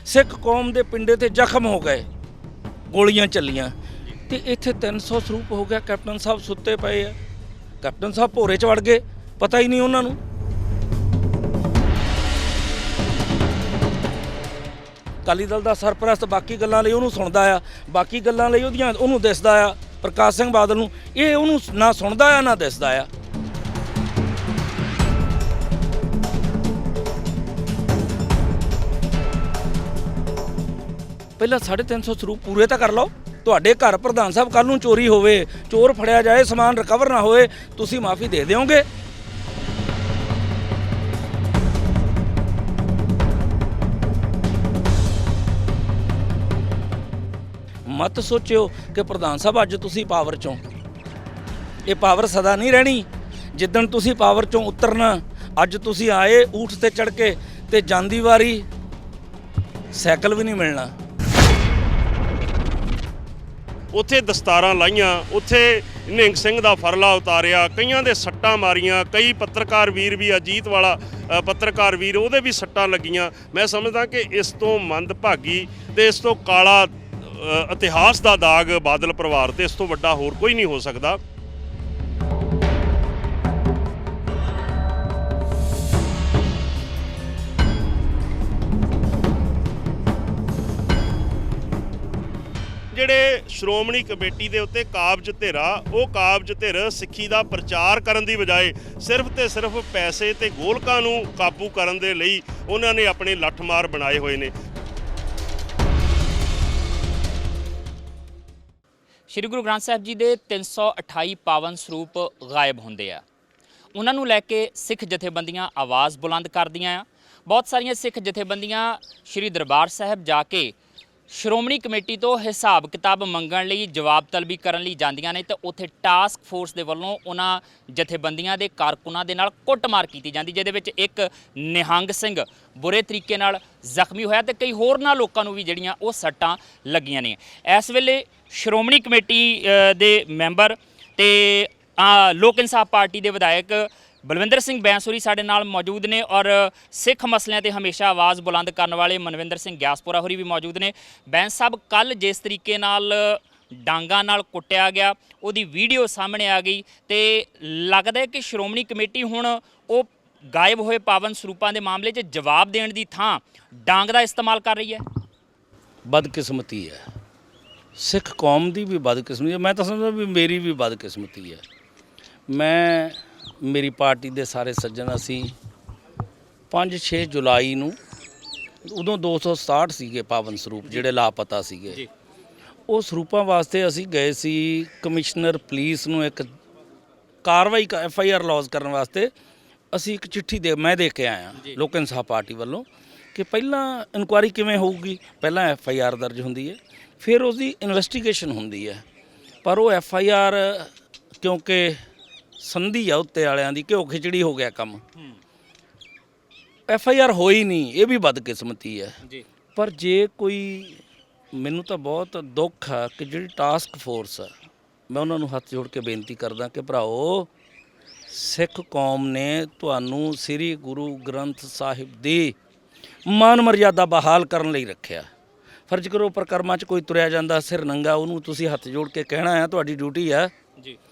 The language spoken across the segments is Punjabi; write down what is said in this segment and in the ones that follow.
सिख कौम के पिंडे ते जख्म हो गए, गोलियां चलियां ते इत्थे 300 ਸਰੂਪ हो गया। कैप्टन साहब सुते पे है, कैप्टन साहब भोरे च वड़ गए, पता ही नहीं उन्होंने। अकाली दल का सरप्रस्त बाकी गल्लां लई उहनूं सुणदा आ, बाकी गल्लां लई उहदियां उहनूं दिसदा आ, प्रकाश सिंह बादल नूं ये उहनूं ना सुणदा आ ना दिसदा आ। ਪਹਿਲਾਂ 350 ਸਰੂਪ ਪੂਰੇ ਤਾਂ ਕਰ ਲਓ। ਤੁਹਾਡੇ ਘਰ ਪ੍ਰਧਾਨ ਸਾਹਿਬ ਕੱਲ੍ਹ ਨੂੰ ਚੋਰੀ ਹੋਵੇ, ਚੋਰ ਫੜਿਆ ਜਾਏ, ਸਮਾਨ ਰਿਕਵਰ ਨਾ ਹੋਏ, ਤੁਸੀਂ ਮਾਫੀ ਦੇ ਦਿਓਗੇ? ਮਤ ਸੋਚਿਓ ਕਿ ਪ੍ਰਧਾਨ ਸਾਹਿਬ ਅੱਜ ਤੁਸੀਂ ਪਾਵਰ ਚੋਂ, ਇਹ ਪਾਵਰ ਸਦਾ ਨਹੀਂ ਰਹਿਣੀ। ਜਿੱਦਣ ਤੁਸੀਂ ਪਾਵਰ ਚੋਂ ਉਤਰਨਾ, ਅੱਜ ਤੁਸੀਂ ਆਏ ਊਠ ਤੇ ਚੜ੍ਹ ਕੇ ਤੇ ਜਾਂਦੀ ਵਾਰੀ ਸਾਈਕਲ ਵੀ ਨਹੀਂ ਮਿਲਣਾ। ਉੱਥੇ ਦਸਤਾਰਾਂ ਲਾਈਆਂ, ਉੱਥੇ ਨਿਹੰਗ ਸਿੰਘ ਦਾ ਫਰਲਾ ਉਤਾਰਿਆ, ਕਈਆਂ ਦੇ ਸੱਟਾਂ ਮਾਰੀਆਂ, ਕਈ ਪੱਤਰਕਾਰ ਵੀਰ ਵੀ, ਅਜੀਤ ਵਾਲਾ ਪੱਤਰਕਾਰ ਵੀਰ, ਉਹਦੇ ਵੀ ਸੱਟਾਂ ਲੱਗੀਆਂ। ਮੈਂ ਸਮਝਦਾ ਕਿ ਇਸ ਤੋਂ ਮੰਦਭਾਗੀ ਤੇ ਇਸ ਤੋਂ ਕਾਲਾ ਇਤਿਹਾਸ ਦਾ ਦਾਗ ਬਾਦਲ ਪਰਿਵਾਰ ਤੇ ਇਸ ਤੋਂ ਵੱਡਾ ਹੋਰ ਕੋਈ ਨਹੀਂ ਹੋ ਸਕਦਾ। ਜਿਹੜੇ ਸ਼੍ਰੋਮਣੀ ਕਮੇਟੀ ਦੇ ਉੱਤੇ ਕਾਬਜ ਧਿਰ ਆ, ਉਹ ਕਾਬਜ ਧਿਰ ਸਿੱਖੀ ਦਾ ਪ੍ਰਚਾਰ ਕਰਨ ਦੀ ਬਜਾਏ ਸਿਰਫ ਤੇ ਸਿਰਫ ਪੈਸੇ ਤੇ ਗੋਲਕਾਂ ਨੂੰ ਕਾਬੂ ਕਰਨ ਦੇ ਲਈ ਉਹਨਾਂ ਨੇ ਆਪਣੇ ਲੱਠਮਾਰ ਬਣਾਏ ਹੋਏ ਨੇ। ਸ਼੍ਰੀ ਗੁਰੂ ਗ੍ਰੰਥ ਸਾਹਿਬ ਜੀ ਦੇ 328 ਪਾਵਨ ਸਰੂਪ ਗਾਇਬ ਹੁੰਦੇ ਆ। ਉਹਨਾਂ ਨੂੰ ਲੈ ਕੇ ਸਿੱਖ ਜਥੇਬੰਦੀਆਂ ਆਵਾਜ਼ ਬੁਲੰਦ ਕਰਦੀਆਂ ਆ। ਬਹੁਤ ਸਾਰੀਆਂ ਸਿੱਖ ਜਥੇਬੰਦੀਆਂ ਸ਼੍ਰੀ ਦਰਬਾਰ ਸਾਹਿਬ ਜਾ ਕੇ ਸ਼੍ਰੋਮਣੀ ਕਮੇਟੀ ਤੋਂ ਹਿਸਾਬ ਕਿਤਾਬ ਮੰਗਣ ਲਈ, ਜਵਾਬ ਤਲਬੀ ਕਰਨ ਲਈ ਜਾਂਦੀਆਂ ਨੇ ਤੇ ਉੱਥੇ ਟਾਸਕ ਫੋਰਸ ਦੇ ਵੱਲੋਂ ਉਹਨਾਂ ਜਥੇਬੰਦੀਆਂ ਦੇ ਕਾਰਕੁਨਾਂ ਦੇ ਨਾਲ ਕੁੱਟਮਾਰ ਕੀਤੀ ਜਾਂਦੀ, ਜਿਹਦੇ ਵਿੱਚ ਇੱਕ ਨਿਹੰਗ ਸਿੰਘ ਬੁਰੇ ਤਰੀਕੇ ਨਾਲ ਜ਼ਖਮੀ ਹੋਇਆ ਤੇ ਕਈ ਹੋਰਨਾਂ ਲੋਕਾਂ ਨੂੰ ਵੀ ਜਿਹੜੀਆਂ ਉਹ ਸੱਟਾਂ ਲੱਗੀਆਂ ਨੇ। ਇਸ ਵੇਲੇ ਸ਼੍ਰੋਮਣੀ ਕਮੇਟੀ ਦੇ ਮੈਂਬਰ ਤੇ ਲੋਕ ਇਨਸਾਫ ਪਾਰਟੀ ਦੇ ਵਿਧਾਇਕ ਬਲਵਿੰਦਰ ਸਿੰਘ ਬੈਂਸੂਰੀ ਸਾਡੇ ਨਾਲ ਮੌਜੂਦ ਨੇ ਔਰ ਸਿੱਖ ਮਸਲਿਆਂ ਤੇ ਹਮੇਸ਼ਾ ਆਵਾਜ਼ ਬੁਲੰਦ ਕਰਨ ਵਾਲੇ ਮਨਵਿੰਦਰ ਸਿੰਘ ਗਿਆਸਪੁਰਾ ਹੋਰੀ ਵੀ ਮੌਜੂਦ ਨੇ। ਬੈਂਸ ਸਾਹਿਬ, ਕੱਲ੍ਹ ਜਿਸ ਤਰੀਕੇ ਨਾਲ ਡਾਂਗਾਂ ਨਾਲ ਕੁੱਟਿਆ ਗਿਆ ਉਹਦੀ ਵੀਡੀਓ ਸਾਹਮਣੇ ਆ ਗਈ ਤੇ ਲੱਗਦਾ ਹੈ ਕਿ ਸ਼੍ਰੋਮਣੀ ਕਮੇਟੀ ਹੁਣ ਉਹ ਗਾਇਬ ਹੋਏ ਪਾਵਨ ਸਰੂਪਾਂ ਦੇ ਮਾਮਲੇ 'ਚ ਜਵਾਬ ਦੇਣ ਦੀ ਥਾਂ ਡਾਂਗ ਦਾ ਇਸਤੇਮਾਲ ਕਰ ਰਹੀ ਹੈ। ਬਦਕਿਸਮਤੀ ਹੈ, ਸਿੱਖ ਕੌਮ ਦੀ ਵੀ ਬਦਕਿਸਮਤੀ ਹੈ। ਮੈਂ ਤਾਂ ਸਮਝਦਾ ਵੀ ਮੇਰੀ ਵੀ ਬਦਕਿਸਮਤੀ ਹੈ। ਮੈਂ, ਮੇਰੀ ਪਾਰਟੀ ਦੇ ਸਾਰੇ ਸੱਜਣ, ਅਸੀਂ 5-6 ਜੁਲਾਈ ਨੂੰ, ਉਦੋਂ 267 ਸੀਗੇ ਪਾਵਨ ਸਰੂਪ ਜਿਹੜੇ ਲਾਪਤਾ ਸੀਗੇ, ਉਹ ਸਰੂਪਾਂ ਵਾਸਤੇ ਅਸੀਂ ਗਏ ਸੀ ਕਮਿਸ਼ਨਰ ਪੁਲਿਸ ਨੂੰ ਇੱਕ ਕਾਰਵਾਈ FIR ਲੌਜ ਕਰਨ ਵਾਸਤੇ। ਅਸੀਂ ਇੱਕ ਚਿੱਠੀ ਮੈਂ ਦੇ ਕੇ ਆਇਆ ਲੋਕ ਇਨਸਾਫ ਪਾਰਟੀ ਵੱਲੋਂ ਕਿ ਪਹਿਲਾਂ ਇਨਕੁਆਇਰੀ ਕਿਵੇਂ ਹੋਊਗੀ, ਪਹਿਲਾਂ FIR ਦਰਜ ਹੁੰਦੀ ਹੈ, ਫਿਰ ਉਸਦੀ ਇਨਵੈਸਟੀਗੇਸ਼ਨ ਹੁੰਦੀ ਹੈ। ਪਰ ਉਹ FIR ਕਿਉਂਕਿ ਸੰਧੀ ਆ ਉੱਤੇ ਵਾਲਿਆਂ ਦੀ, ਘਿਓ ਖਿਚੜੀ ਹੋ ਗਿਆ ਕੰਮ, FIR ਹੋਈ ਨਹੀਂ, ਇਹ ਵੀ ਬਦਕਿਸਮਤੀ ਹੈ। ਪਰ ਜੇ ਕੋਈ, ਮੈਨੂੰ ਤਾਂ ਬਹੁਤ ਦੁੱਖ ਆ ਕਿ ਜਿਹੜੀ ਟਾਸਕ ਫੋਰਸ ਆ, ਮੈਂ ਉਹਨਾਂ ਨੂੰ ਹੱਥ ਜੋੜ ਕੇ ਬੇਨਤੀ ਕਰਦਾ ਕਿ ਭਰਾਓ, ਸਿੱਖ ਕੌਮ ਨੇ ਤੁਹਾਨੂੰ ਸ੍ਰੀ ਗੁਰੂ ਗ੍ਰੰਥ ਸਾਹਿਬ ਦੀ ਮਾਨ ਮਰਿਆਦਾ ਬਹਾਲ ਕਰਨ ਲਈ ਰੱਖਿਆ। ਫਰਜ਼ ਕਰੋ ਪ੍ਰਕਰਮਾਂ 'ਚ ਕੋਈ ਤੁਰਿਆ ਜਾਂਦਾ ਸਿਰ ਨੰਗਾ, ਉਹਨੂੰ ਤੁਸੀਂ ਹੱਥ ਜੋੜ ਕੇ ਕਹਿਣਾ ਹੈ, ਤੁਹਾਡੀ ਡਿਊਟੀ ਹੈ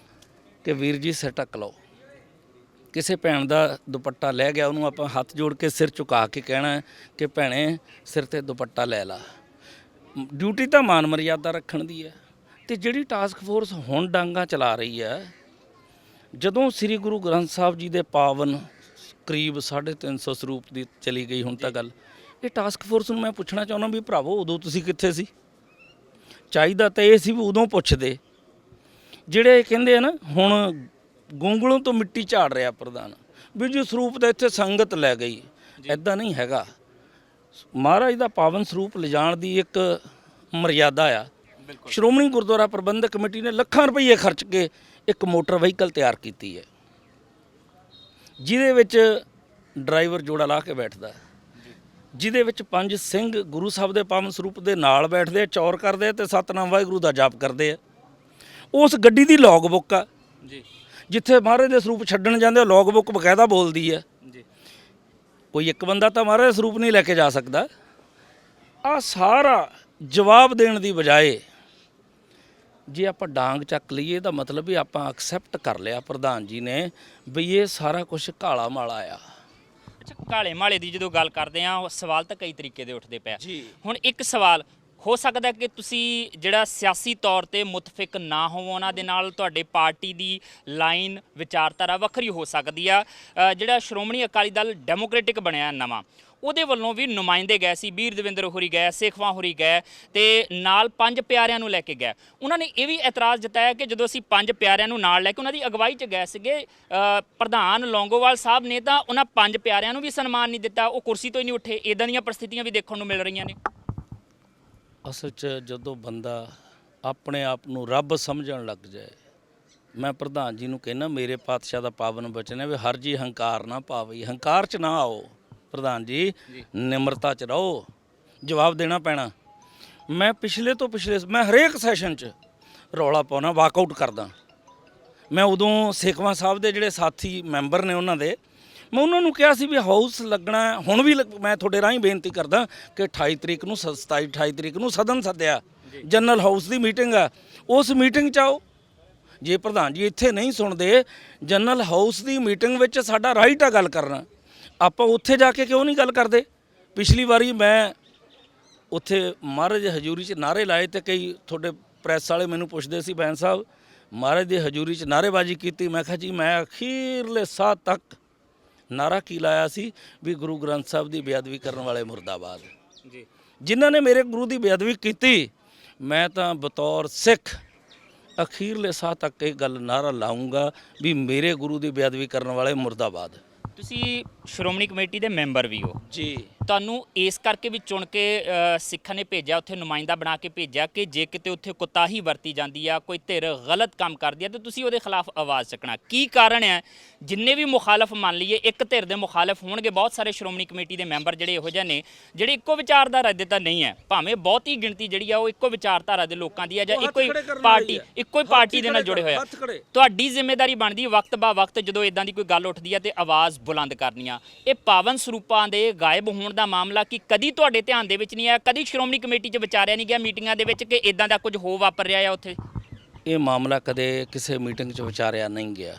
ਕਿ ਵੀਰ ਜੀ ਸਿਰ ਢੱਕ ਲਓ। ਕਿਸੇ ਭੈਣ ਦਾ ਦੁਪੱਟਾ ਲੈ ਗਿਆ, ਉਹਨੂੰ ਆਪਾਂ ਹੱਥ ਜੋੜ ਕੇ ਸਿਰ ਝੁਕਾ ਕੇ ਕਹਿਣਾ ਕਿ ਭੈਣੇ ਸਿਰ ਤੇ ਦੁਪੱਟਾ ਲੈ ਲਾ। ਡਿਊਟੀ ਤਾਂ ਮਾਨ ਮਰਿਆਦਾ ਰੱਖਣ ਦੀ ਹੈ। ਤੇ ਜਿਹੜੀ ਟਾਸਕ ਫੋਰਸ ਹੁਣ ਡਾਂਗਾ ਚਲਾ ਰਹੀ ਹੈ, ਜਦੋਂ ਸ੍ਰੀ ਗੁਰੂ ਗ੍ਰੰਥ ਸਾਹਿਬ ਜੀ ਦੇ ਪਾਵਨ ਕਰੀਬ 350 ਸਰੂਪ ਦੀ ਚਲੀ ਗਈ ਹੁਣ ਤਾਂ ਗੱਲ, ਇਹ ਟਾਸਕ ਫੋਰਸ ਨੂੰ ਮੈਂ ਪੁੱਛਣਾ ਚਾਹੁੰਦਾ ਵੀ ਭਰਾਵੋ ਉਦੋਂ ਤੁਸੀਂ ਕਿੱਥੇ ਸੀ? ਚਾਹੀਦਾ ਤਾਂ ਇਹ ਸੀ ਵੀ ਉਦੋਂ ਪੁੱਛਦੇ। ਜਿਹੜੇ ਕਹਿੰਦੇ ਆ ਨਾ ਹੁਣ ਗੋਂਗਲੋਂ ਤੋਂ ਮਿੱਟੀ ਝਾੜ ਰਿਹਾ ਪ੍ਰਧਾਨ ਵੀ ਜੀ ਸਰੂਪ ਤਾਂ ਇੱਥੇ ਸੰਗਤ ਲੈ ਗਈ, ਇੱਦਾਂ ਨਹੀਂ ਹੈਗਾ। ਮਹਾਰਾਜ ਦਾ ਪਾਵਨ ਸਰੂਪ ਲਿਜਾਣ ਦੀ ਇੱਕ ਮਰਿਆਦਾ ਆ। ਸ਼੍ਰੋਮਣੀ ਗੁਰਦੁਆਰਾ ਪ੍ਰਬੰਧਕ ਕਮੇਟੀ ਨੇ ਲੱਖਾਂ ਰੁਪਏ ਖਰਚ ਕੇ ਇੱਕ ਮੋਟਰ ਵਹੀਕਲ ਤਿਆਰ ਕੀਤੀ ਹੈ, ਜਿਹਦੇ ਵਿੱਚ ਡਰਾਈਵਰ ਜੋੜਾ ਲਾ ਕੇ ਬੈਠਦਾ, ਜਿਹਦੇ ਵਿੱਚ 5 ਸਿੰਘ ਗੁਰੂ ਸਾਹਿਬ ਦੇ ਪਾਵਨ ਸਰੂਪ ਦੇ ਨਾਲ ਬੈਠਦੇ, ਚੌਰ ਕਰਦੇ ਤੇ ਸਤਨਾਮ ਵਾਹਿਗੁਰੂ ਦਾ ਜਾਪ ਕਰਦੇ ਆ। ਉਸ ਗੱਡੀ ਦੀ ਲੌਗ ਬੁੱਕ ਆ ਜੀ, ਜਿੱਥੇ ਮਹਾਰਾਜ ਦੇ ਸਰੂਪ ਛੱਡਣ ਜਾਂਦੇ ਲੌਗ ਬੁੱਕ ਬਕਾਇਦਾ ਬੋਲਦੀ ਹੈ ਜੀ। ਕੋਈ ਇੱਕ ਬੰਦਾ ਤਾਂ ਮਹਾਰਾਜ ਦੇ ਸਰੂਪ ਨਹੀਂ ਲੈ ਕੇ ਜਾ ਸਕਦਾ। ਆ ਸਾਰਾ ਜਵਾਬ ਦੇਣ ਦੀ ਬਜਾਏ ਜੇ ਆਪਾਂ ਡਾਂਗ ਚੱਕ ਲਈਏ ਤਾਂ ਮਤਲਬ ਵੀ ਆਪਾਂ ਐਕਸੈਪਟ ਕਰ ਲਿਆ ਪ੍ਰਧਾਨ ਜੀ ਨੇ ਵੀ ਇਹ ਸਾਰਾ ਕੁਝ ਕਾਲਾ ਮਾਲਾ ਆ। ਅੱਛਾ, ਕਾਲੇ ਮਾਲੇ ਦੀ ਜਦੋਂ ਗੱਲ ਕਰਦੇ ਆ ਸਵਾਲ ਤਾਂ ਕਈ ਤਰੀਕੇ ਦੇ ਉੱਠਦੇ ਪਏ ਜੀ। ਹੁਣ ਇੱਕ ਸਵਾਲ ਹੋ ਸਕਦਾ ਕਿ ਤੁਸੀਂ ਜਿਹੜਾ ਸਿਆਸੀ ਤੌਰ ਤੇ ਮੁਤਫਿਕ ਨਾ ਹੋਵੋ ਉਹਨਾਂ ਦੇ ਨਾਲ, ਤੁਹਾਡੇ ਪਾਰਟੀ ਦੀ ਲਾਈਨ ਵਿਚਾਰਧਾਰਾ ਵੱਖਰੀ ਹੋ ਸਕਦੀ ਆ। ਜਿਹੜਾ ਸ਼੍ਰੋਮਣੀ ਅਕਾਲੀ ਦਲ ਡੈਮੋਕ੍ਰੈਟਿਕ ਬਣਿਆ ਨਵਾਂ, ਉਹਦੇ ਵੱਲੋਂ ਵੀ ਨੁਮਾਇੰਦੇ ਗਏ ਸੀ, ਬੀਰ ਦਵਿੰਦਰ ਹੋਰੀ ਗਏ, ਸੇਖਵਾਂ ਹੋਰੀ ਗਏ ਤੇ ਨਾਲ 5 ਪਿਆਰਿਆਂ ਨੂੰ ਲੈ ਕੇ ਗਏ। ਉਹਨਾਂ ਨੇ ਇਹ ਵੀ ਇਤਰਾਜ਼ ਜਤਾਇਆ ਕਿ ਜਦੋਂ ਅਸੀਂ 5 ਪਿਆਰਿਆਂ ਨੂੰ ਨਾਲ ਲੈ ਕੇ ਉਹਨਾਂ ਦੀ ਅਗਵਾਈ 'ਚ ਗਏ ਸੀਗੇ ਪ੍ਰਧਾਨ ਲੌਂਗੋਵਾਲ ਸਾਹਿਬ ਨੇ, ਤਾਂ ਉਹਨਾਂ 5 ਪਿਆਰਿਆਂ ਨੂੰ ਵੀ ਸਨਮਾਨ ਨਹੀਂ ਦਿੱਤਾ, ਉਹ ਕੁਰਸੀ ਤੋਂ ਹੀ ਨਹੀਂ ਉੱਠੇ। ਇਦਾਂ ਦੀਆਂ ਪ੍ਰਸਥਿਤੀਆਂ ਵੀ ਦੇਖਣ ਨੂੰ ਮਿਲ ਰਹੀਆਂ ਨੇ। ਅਸਲ 'ਚ ਜਦੋਂ ਬੰਦਾ ਆਪਣੇ ਆਪ ਨੂੰ ਰੱਬ ਸਮਝਣ ਲੱਗ ਜਾਏ, ਮੈਂ ਪ੍ਰਧਾਨ ਜੀ ਨੂੰ ਕਹਿੰਦਾ ਮੇਰੇ ਪਾਤਸ਼ਾਹ ਦਾ ਪਾਵਨ ਬਚਨ ਹੈ ਵੀ ਹਰ ਜੀ ਹੰਕਾਰ ਨਾ ਪਾਵਈ, ਹੰਕਾਰ 'ਚ ਨਾ ਆਓ ਪ੍ਰਧਾਨ ਜੀ, ਨਿਮਰਤਾ 'ਚ ਰਹੋ, ਜਵਾਬ ਦੇਣਾ ਪੈਣਾ। ਮੈਂ ਪਿਛਲੇ ਤੋਂ ਪਿਛਲੇ ਮੈਂ ਹਰੇਕ ਸੈਸ਼ਨ 'ਚ ਰੌਲਾ ਪਾਉਣਾ, ਵਾਕਆਊਟ ਕਰਦਾ। ਮੈਂ ਉਦੋਂ ਸੇਖਵਾਂ ਸਾਹਿਬ ਦੇ ਜਿਹੜੇ ਸਾਥੀ ਮੈਂਬਰ ਨੇ ਉਹਨਾਂ ਦੇ, ਮੈਂ ਉਹਨਾਂ ਨੂੰ ਕਿਹਾ ਸੀ ਵੀ ਹਾਊਸ ਲੱਗਣਾ, ਹੁਣ ਵੀ ਮੈਂ ਤੁਹਾਡੇ ਰਾਹੀਂ ਬੇਨਤੀ ਕਰਦਾ ਕਿ 28 ਤਰੀਕ ਨੂੰ 27 28 ਤਰੀਕ ਨੂੰ ਸਦਨ ਸੱਦਿਆ, ਜਨਰਲ ਹਾਊਸ ਦੀ ਮੀਟਿੰਗ ਆ, ਉਸ ਮੀਟਿੰਗ 'ਚ ਆਓ। ਜੇ ਪ੍ਰਧਾਨ ਜੀ ਇੱਥੇ ਨਹੀਂ ਸੁਣਦੇ, ਜਨਰਲ ਹਾਊਸ ਦੀ ਮੀਟਿੰਗ ਵਿੱਚ ਸਾਡਾ ਰਾਈਟ ਆ ਗੱਲ ਕਰਨਾ, ਆਪਾਂ ਉੱਥੇ ਜਾ ਕੇ ਕਿਉਂ ਨਹੀਂ ਗੱਲ ਕਰਦੇ? ਪਿਛਲੀ ਵਾਰੀ ਮੈਂ ਉੱਥੇ ਮਹਾਰਾਜ ਹਜ਼ੂਰੀ 'ਚ ਨਾਅਰੇ ਲਾਏ ਤੇ ਕਈ ਤੁਹਾਡੇ ਪ੍ਰੈਸ ਵਾਲੇ ਮੈਨੂੰ ਪੁੱਛਦੇ ਸੀ, ਬੈਂਸ ਸਾਹਿਬ ਮਹਾਰਾਜ ਦੀ ਹਜ਼ੂਰੀ 'ਚ ਨਾਅਰੇਬਾਜ਼ੀ ਕੀਤੀ। ਮੈਂ ਕਿਹਾ ਜੀ ਮੈਂ ਅਖੀਰਲੇ ਸਾਹ ਤੱਕ ਨਾਅਰਾ ਕੀ ਲਾਇਆ ਸੀ ਵੀ ਗੁਰੂ ਗ੍ਰੰਥ ਸਾਹਿਬ ਦੀ ਬੇਅਦਬੀ ਕਰਨ ਵਾਲੇ ਮੁਰਦਾਬਾਦ। ਜੀ, ਜਿਨ੍ਹਾਂ ਨੇ ਮੇਰੇ ਗੁਰੂ ਦੀ ਬੇਅਦਬੀ ਕੀਤੀ, ਮੈਂ ਤਾਂ ਬਤੌਰ ਸਿੱਖ ਅਖੀਰਲੇ ਸਾਹ ਤੱਕ ਇਹ ਗੱਲ ਨਾਅਰਾ ਲਾਉਂਗਾ ਵੀ ਮੇਰੇ ਗੁਰੂ ਦੀ ਬੇਅਦਬੀ ਕਰਨ ਵਾਲੇ ਮੁਰਦਾਬਾਦ। ਤੁਸੀਂ ਸ਼੍ਰੋਮਣੀ ਕਮੇਟੀ ਦੇ ਮੈਂਬਰ ਵੀ ਹੋ ਜੀ। ਤੁਹਾਨੂੰ ਇਸ ਕਰਕੇ ਵੀ ਚੁਣ ਕੇ ਸਿੱਖਾਂ ਨੇ ਭੇਜਿਆ, ਉੱਥੇ ਨੁਮਾਇੰਦਾ ਬਣਾ ਕੇ ਭੇਜਿਆ ਕਿ ਜੇ ਕਿਤੇ ਉੱਥੇ ਕੁਤਾਹੀ ਵਰਤੀ ਜਾਂਦੀ ਆ, ਕੋਈ ਧਿਰ ਗਲਤ ਕੰਮ ਕਰਦੀ ਆ ਤਾਂ ਤੁਸੀਂ ਉਹਦੇ ਖਿਲਾਫ ਆਵਾਜ਼ ਚੱਕਣਾ। ਕੀ ਕਾਰਨ ਹੈ? ਜਿੰਨੇ ਵੀ ਮੁਖਾਲਫ ਮੰਨ ਲਈਏ, ਇੱਕ ਧਿਰ ਦੇ ਮੁਖਾਲਫ ਹੋਣਗੇ, ਬਹੁਤ ਸਾਰੇ ਸ਼੍ਰੋਮਣੀ ਕਮੇਟੀ ਦੇ ਮੈਂਬਰ ਜਿਹੜੇ ਇਹੋ ਜਿਹੇ ਨੇ ਜਿਹੜੇ ਇੱਕੋ ਵਿਚਾਰਧਾਰਾ ਦੇ ਤਾਂ ਨਹੀਂ ਹੈ, ਭਾਵੇਂ ਬਹੁਤੀ ਗਿਣਤੀ ਜਿਹੜੀ ਆ ਉਹ ਇੱਕੋ ਵਿਚਾਰਧਾਰਾ ਦੇ ਲੋਕਾਂ ਦੀ ਆ ਜਾਂ ਇੱਕੋ ਹੀ ਪਾਰਟੀ ਦੇ ਨਾਲ ਜੁੜੇ ਹੋਏ ਆ। ਤੁਹਾਡੀ ਜ਼ਿੰਮੇਵਾਰੀ ਬਣਦੀ ਵਕਤ ਬਾ ਵਕਤ ਜਦੋਂ ਇਦਾਂ ਦੀ ਕੋਈ ਗੱਲ ਉੱਠਦੀ ਆ ਤੇ ਆਵਾਜ਼ ਬੁਲੰਦ ਕਰਨੀਆਂ। ਇਹ ਪਾਵਨ ਸਰੂਪਾਂ ਦੇ ਗਾਇਬ ਹੋਣ ਦਾ ਮਾਮਲਾ ਕੀ ਕਦੀ ਤੁਹਾਡੇ ਧਿਆਨ ਦੇ ਵਿੱਚ ਨਹੀਂ ਆਇਆ? ਕਦੀ ਸ਼੍ਰੋਮਣੀ ਕਮੇਟੀ 'ਚ ਵਿਚਾਰਿਆ ਨਹੀਂ ਗਿਆ ਮੀਟਿੰਗਾਂ ਦੇ ਵਿੱਚ ਕਿ ਇਦਾਂ ਦਾ ਕੁਝ ਹੋ ਵਾਪਰ ਰਿਹਾ ਆ ਉੱਥੇ? ਇਹ ਮਾਮਲਾ ਕਦੇ ਕਿਸੇ ਮੀਟਿੰਗ 'ਚ ਵਿਚਾਰਿਆ ਨਹੀਂ ਗਿਆ।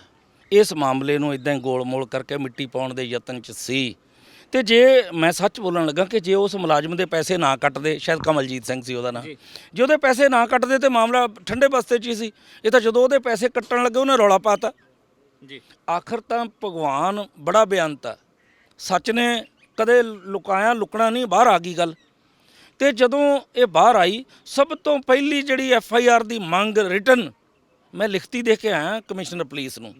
ਇਸ ਮਾਮਲੇ ਨੂੰ ਇਦਾਂ ਹੀ ਗੋਲ-ਮੋਲ ਕਰਕੇ ਮਿੱਟੀ ਪਾਉਣ ਦੇ ਯਤਨ 'ਚ ਸੀ। ਤੇ ਜੇ ਮੈਂ ਸੱਚ ਬੋਲਣ ਲੱਗਾ ਕਿ ਜੇ ਉਸ ਮੁਲਾਜ਼ਮ ਦੇ ਪੈਸੇ ਨਾ ਕੱਟਦੇ, ਸ਼ਾਇਦ ਕਮਲਜੀਤ ਸਿੰਘ ਸੀ ਉਹਦਾ ਨਾਂ, ਜੇ ਉਹਦੇ ਪੈਸੇ ਨਾ ਕੱਟਦੇ ਤੇ ਮਾਮਲਾ ਠੰਡੇ ਬਸਤੇ 'ਚ ਹੀ ਸੀ। ਇਹ ਤਾਂ ਜਦੋਂ ਉਹਦੇ ਪੈਸੇ ਕੱਟਣ ਲੱਗੇ ਉਹਨੇ ਰੌਲਾ ਪਾਤਾ ਜੀ। ਆਖਰ ਤਾਂ ਭਗਵਾਨ ਬੜਾ ਬੇਅੰਤ ਆ, ਸੱਚ ਨੇ ਕਦੇ ਲੁਕਾਇਆ ਲੁਕਣਾ ਨਹੀਂ, ਬਾਹਰ ਆ ਗਈ ਗੱਲ। ਤੇ ਜਦੋਂ ਇਹ ਬਾਹਰ ਆਈ, ਸਭ ਤੋਂ ਪਹਿਲੀ ਜਿਹੜੀ FIR ਦੀ ਮੰਗ ਰਿਟਨ ਮੈਂ ਲਿਖਤੀ ਦੇ ਕੇ ਆਇਆ ਕਮਿਸ਼ਨਰ ਪੁਲਿਸ ਨੂੰ,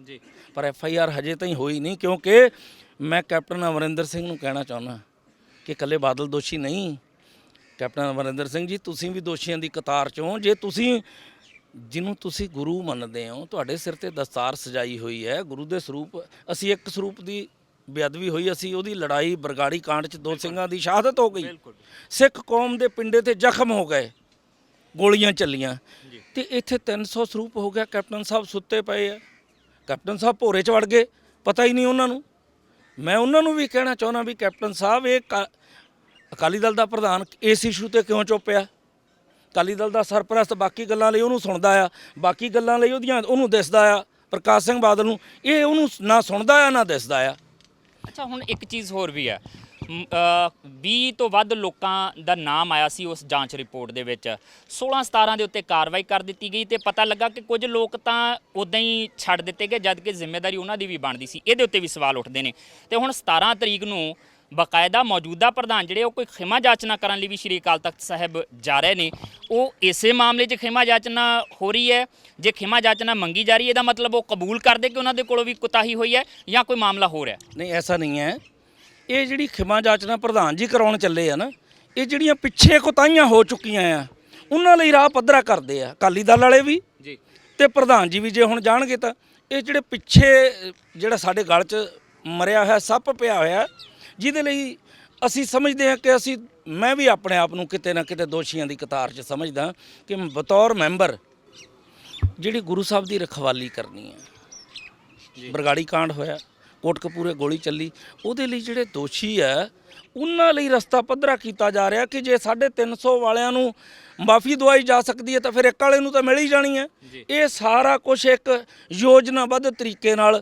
ਪਰ FIR ਹਜੇ ਤਾਈਂ ਹੋਈ ਨਹੀਂ, ਕਿਉਂਕਿ ਮੈਂ ਕੈਪਟਨ ਅਮਰਿੰਦਰ ਸਿੰਘ ਨੂੰ ਕਹਿਣਾ ਚਾਹੁੰਦਾ ਕਿ ਇਕੱਲੇ ਬਾਦਲ ਦੋਸ਼ੀ ਨਹੀਂ। ਕੈਪਟਨ ਅਮਰਿੰਦਰ ਸਿੰਘ ਜੀ, ਤੁਸੀਂ ਵੀ ਦੋਸ਼ੀਆਂ ਦੀ ਕਤਾਰ 'ਚੋਂ। ਜੇ ਤੁਸੀਂ ਜਿਹਨੂੰ ਤੁਸੀਂ ਗੁਰੂ ਮੰਨਦੇ ਹੋ, ਤੁਹਾਡੇ ਸਿਰ ਤੇ ਦਸਤਾਰ ਸਜਾਈ ਹੋਈ ਹੈ ਗੁਰੂ ਦੇ ਸਰੂਪ, ਅਸੀਂ ਇੱਕ ਸਰੂਪ ਦੀ ਬੇਅਦਬੀ ਹੋਈ, ਅਸੀਂ ਉਹਦੀ ਲੜਾਈ ਬਰਗਾੜੀ ਕਾਂਡ 'ਚ 2 ਸਿੰਘਾਂ ਦੀ ਸ਼ਹਾਦਤ ਹੋ ਗਈ, ਸਿੱਖ ਕੌਮ ਦੇ ਪਿੰਡੇ ਤੇ ਜ਼ਖਮ ਹੋ ਗਏ, ਗੋਲੀਆਂ ਚੱਲੀਆਂ, ਤੇ ਇੱਥੇ 300 ਸਰੂਪ ਹੋ ਗਿਆ। ਕੈਪਟਨ ਸਾਹਿਬ ਸੁੱਤੇ ਪਏ ਆ, ਕੈਪਟਨ ਸਾਹਿਬ ਭੋਰੇ 'ਚ ਵੜ ਗਏ, ਪਤਾ ਹੀ ਨਹੀਂ ਉਹਨਾਂ ਨੂੰ। ਮੈਂ ਉਹਨਾਂ ਨੂੰ ਵੀ ਕਹਿਣਾ ਚਾਹੁੰਦਾ ਵੀ ਕੈਪਟਨ ਸਾਹਿਬ, ਇਹ ਅਕਾਲੀ ਦਲ ਦਾ ਪ੍ਰਧਾਨ ਇਸ ਇਸ਼ੂ ਤੇ ਕਿਉਂ ਚੁੱਪ ਆ? ਅਕਾਲੀ ਦਲ ਦਾ ਸਰਪ੍ਰਸਤ ਬਾਕੀ ਗੱਲਾਂ ਲਈ ਉਹਨੂੰ ਸੁਣਦਾ ਆ, ਬਾਕੀ ਗੱਲਾਂ ਲਈ ਉਹਨੂੰ ਦਿਸਦਾ ਆ ਪ੍ਰਕਾਸ਼ ਸਿੰਘ ਬਾਦਲ ਨੂੰ, ਇਹ ਉਹਨੂੰ ਨਾ ਸੁਣਦਾ ਆ ਨਾ ਦਿਸਦਾ ਆ। ਅੱਛਾ, ਹੁਣ ਇੱਕ ਚੀਜ਼ ਹੋਰ ਵੀ ਹੈ, 20 ਤੋਂ ਵੱਧ ਲੋਕਾਂ ਦਾ ਨਾਮ ਆਇਆ ਸੀ ਉਸ ਜਾਂਚ ਰਿਪੋਰਟ ਦੇ ਵਿੱਚ। 16-17 ਦੇ ਉੱਤੇ ਕਾਰਵਾਈ ਕਰ ਦਿੱਤੀ ਗਈ ਤੇ ਪਤਾ ਲੱਗਾ ਕਿ ਕੁਝ ਲੋਕ ਤਾਂ ਉਦਾਂ ਹੀ ਛੱਡ ਦਿੱਤੇ ਗਏ, ਜਦ ਕਿ ਜ਼ਿੰਮੇਵਾਰੀ ਉਹਨਾਂ ਦੀ ਵੀ ਬਣਦੀ ਸੀ। ਇਹਦੇ ਉੱਤੇ ਵੀ ਸਵਾਲ ਉੱਠਦੇ ਨੇ। ਤੇ ਹੁਣ 17 ਤਰੀਕ ਨੂੰ ਬਾਕਾਇਦਾ ਮੌਜੂਦਾ ਪ੍ਰਧਾਨ ਜਿਹੜੇ ਉਹ ਕੋਈ ਖਿਮਾ ਜਾਚਨਾ ਕਰਨ ਲਈ ਵੀ ਸ਼੍ਰੀ ਅਕਾਲ ਤਖਤ ਸਾਹਿਬ ਜਾ ਰਹੇ ਨੇ। ਉਹ ਇਸੇ ਮਾਮਲੇ 'ਚ ਖਿਮਾ ਜਾਚਨਾ ਹੋ ਰਹੀ ਹੈ? ਜੇ ਖਿਮਾ ਜਾਚਨਾ ਮੰਗੀ ਜਾ ਰਹੀ ਹੈ, ਇਹਦਾ ਮਤਲਬ ਉਹ ਕਬੂਲ ਕਰਦੇ ਕਿ ਉਹਨਾਂ ਦੇ ਕੋਲੋਂ ਵੀ ਕੁਤਾਹੀ ਹੋਈ ਹੈ ਜਾਂ ਕੋਈ ਮਾਮਲਾ ਹੋ ਰਿਹਾ? ਨਹੀਂ, ਐਸਾ ਨਹੀਂ ਹੈ। ਇਹ ਜਿਹੜੀ ਖਿਮਾ ਜਾਚਨਾ ਪ੍ਰਧਾਨ ਜੀ ਕਰਾਉਣ ਚੱਲੇ ਆ ਨਾ, ਇਹ ਜਿਹੜੀਆਂ ਪਿੱਛੇ ਕੁਤਾਹੀਆਂ ਹੋ ਚੁੱਕੀਆਂ ਆ ਉਹਨਾਂ ਲਈ ਰਾਹ ਪੱਧਰਾ ਕਰਦੇ ਆ ਅਕਾਲੀ ਦਲ ਵਾਲੇ ਵੀ ਜੀ, ਤੇ ਪ੍ਰਧਾਨ ਜੀ ਵੀ ਜੇ ਹੁਣ ਜਾਣਗੇ ਤਾਂ ਇਹ ਜਿਹੜੇ ਪਿੱਛੇ ਜਿਹੜਾ ਸਾਡੇ ਗਲ 'ਚ ਮਰਿਆ ਹੋਇਆ ਸੱਪ ਪਿਆ ਹੋਇਆ, ਜਿਹਦੇ ਲਈ ਅਸੀਂ ਸਮਝਦੇ ਹਾਂ ਕਿ ਮੈਂ ਵੀ ਆਪਣੇ ਆਪ ਨੂੰ ਕਿਤੇ ਨਾ ਕਿਤੇ ਦੋਸ਼ੀਆਂ ਦੀ ਕਤਾਰ 'ਚ ਸਮਝਦਾ ਕਿ ਬਤੌਰ ਮੈਂਬਰ ਜਿਹੜੀ ਗੁਰੂ ਸਾਹਿਬ ਦੀ ਰਖਵਾਲੀ ਕਰਨੀ ਹੈ। ਬਰਗਾੜੀ ਕਾਂਡ ਹੋਇਆ, ਕੋਟਕਪੂਰੇ ਗੋਲੀ ਚੱਲੀ, ਉਹਦੇ ਲਈ ਜਿਹੜੇ ਦੋਸ਼ੀ ਹੈ ਉਹਨਾਂ ਲਈ ਰਸਤਾ ਪੱਧਰਾ ਕੀਤਾ ਜਾ ਰਿਹਾ ਕਿ ਜੇ 350 ਵਾਲਿਆਂ ਨੂੰ ਮਾਫੀ ਦਵਾਈ ਜਾ ਸਕਦੀ ਹੈ ਤਾਂ ਫਿਰ ਇੱਕ ਵਾਲੇ ਨੂੰ ਤਾਂ ਮਿਲ ਹੀ ਜਾਣੀ ਹੈ। ਇਹ ਸਾਰਾ ਕੁਝ ਇੱਕ ਯੋਜਨਾਬੱਧ ਤਰੀਕੇ ਨਾਲ